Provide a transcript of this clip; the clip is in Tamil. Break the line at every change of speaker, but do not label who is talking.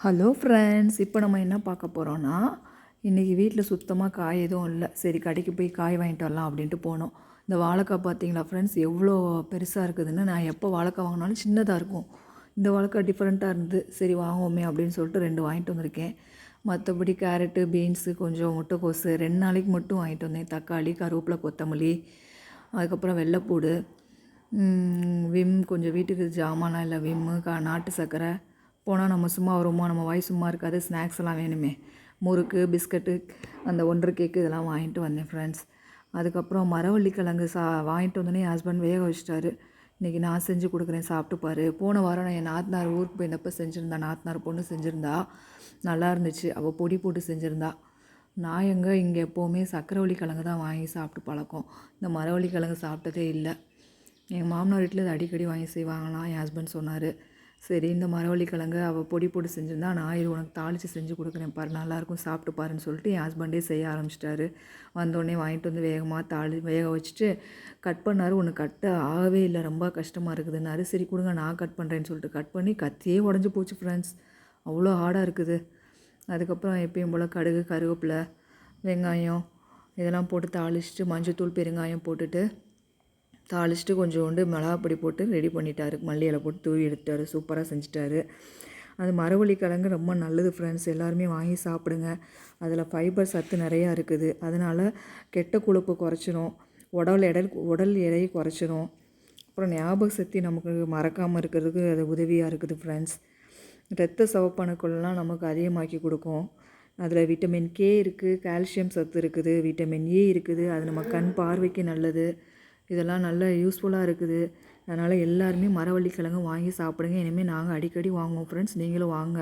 ஹலோ ஃப்ரெண்ட்ஸ், இப்போ நம்ம என்ன பார்க்க போகிறோன்னா, இன்றைக்கி வீட்டில் சுத்தமாக காய் எதுவும் இல்லை. சரி கடைக்கு போய் காய் வாங்கிட்டு வரலாம் அப்படின்ட்டு போனோம். இந்த வாழைக்காய் பார்த்தீங்களா ஃப்ரெண்ட்ஸ், எவ்வளோ பெருசாக இருக்குதுன்னு. நான் எப்போ வாழைக்காய் வாங்கினாலும் சின்னதாக இருக்கும். இந்த வாழைக்காய் டிஃப்ரெண்ட்டாக இருந்து சரி வாங்குவோமே அப்படின்னு சொல்லிட்டு 2 வாங்கிட்டு வந்திருக்கேன். மற்றபடி கேரட்டு, பீன்ஸு, கொஞ்சம் முட்டைக்கோஸு 2 நாளைக்கு மட்டும் வாங்கிட்டு வந்தேன். தக்காளி, கருவேப்பிலை, கொத்தமல்லி, அதுக்கப்புறம் வெள்ளைப்பூடு, விம், கொஞ்சம் வீட்டுக்கு ஜாமான்லாம் இல்லை, விம்மு, நாட்டு சர்க்கரை. போனால் நம்ம சும்மா வருவோமா, நம்ம வாய் சும்மா இருக்காது, ஸ்நாக்ஸ் எல்லாம் வேணுமே, முறுக்கு, பிஸ்கட்டு, அந்த 1 கேக்கு இதெல்லாம் வாங்கிட்டு வந்தேன் ஃப்ரெண்ட்ஸ். அதுக்கப்புறம் மரவள்ளி கிழங்கு வாங்கிட்டு வந்தோடனே என் ஹஸ்பண்ட் வேக வச்சிட்டாரு. இன்றைக்கி நான் செஞ்சு கொடுக்குறேன், சாப்பிட்டுப்பாரு. போன வாரம் நான் என் நாத்தனார் ஊருக்கு போயிருந்தப்போ செஞ்சுருந்தா, நாத்தனார் பொண்ணு செஞ்சுருந்தா, நல்லா இருந்துச்சு. அவள் பொடி போட்டு செஞ்சுருந்தா. நான் இங்கே எப்போவுமே சக்கரவள்ளி கிழங்கு தான் வாங்கி சாப்பிட்டு பழக்கம். இந்த மரவள்ளி கிழங்கு சாப்பிட்டதே இல்லை. எங்கள் மாமனார் வீட்டில் இது அடிக்கடி வாங்கி செய்வாங்களாம். என் ஹஸ்பண்ட் சொன்னார். சரி, இந்த மரவள்ளி கிழங்கு அவள் பொடி போட்டு செஞ்சுருந்தா, நான் இது உனக்கு தாளித்து செஞ்சு கொடுக்குறேன் பாரு, நல்லாயிருக்கும், சாப்பிட்டு பாருன்னு சொல்லிட்டு என் ஹஸ்பண்டே செய்ய ஆரம்பிச்சிட்டாரு. வந்தோடனே வாங்கிட்டு வந்து வேகமாக வேக வச்சுட்டு கட் பண்ணார். ஒன்று கட்ட ஆகவே இல்லை, ரொம்ப கஷ்டமாக இருக்குதுன்னாரு. சரி கொடுங்க, நான் கட் பண்ணுறேன்னு சொல்லிட்டு கட் பண்ணி கத்தியே உடஞ்சி போச்சு ஃப்ரெண்ட்ஸ், அவ்வளோ ஹார்டாக இருக்குது. அதுக்கப்புறம் எப்பயும் போல் கடுகு, கருவேப்பிலை, வெங்காயம் இதெல்லாம் போட்டு தாளிச்சிட்டு மஞ்சத்தூள், பெருங்காயம் போட்டுட்டு தாளிச்சிட்டு கொஞ்சோண்டு மிளகாப்பொடி போட்டு ரெடி பண்ணிட்டாரு. மல்லி இலை போட்டு தூவி எடுத்துட்டாரு. சூப்பராக செஞ்சுட்டாரு. அது மரவள்ளி கிழங்கு ரொம்ப நல்லது ஃப்ரெண்ட்ஸ், எல்லாருமே வாங்கி சாப்பிடுங்க. அதில் ஃபைபர் சத்து நிறையா இருக்குது. அதனால் கெட்ட கொழுப்பு குறைச்சிரும், உடல் எடையை குறைச்சிரும். அப்புறம் ஞாபக சக்தி நமக்கு மறக்காமல் இருக்கிறதுக்கு அது உதவியாக இருக்குது ஃப்ரெண்ட்ஸ். இரத்த சிவப்பணுக்கள்லாம் நமக்கு அதிகமாக்கி கொடுக்கும். அதில் விட்டமின் கே இருக்குது, கால்சியம் சத்து இருக்குது, விட்டமின் ஏ இருக்குது. அது நம்ம கண் பார்வைக்கு நல்லது. இதெல்லாம் நல்ல யூஸ்ஃபுல்லாக இருக்குது. அதனால் எல்லாருமே மரவள்ளி கிழங்கு வாங்கி சாப்பிடுங்க. இனிமேல் நாங்கள் அடிக்கடி வாங்குவோம் ஃப்ரெண்ட்ஸ், நீங்களும் வாங்க.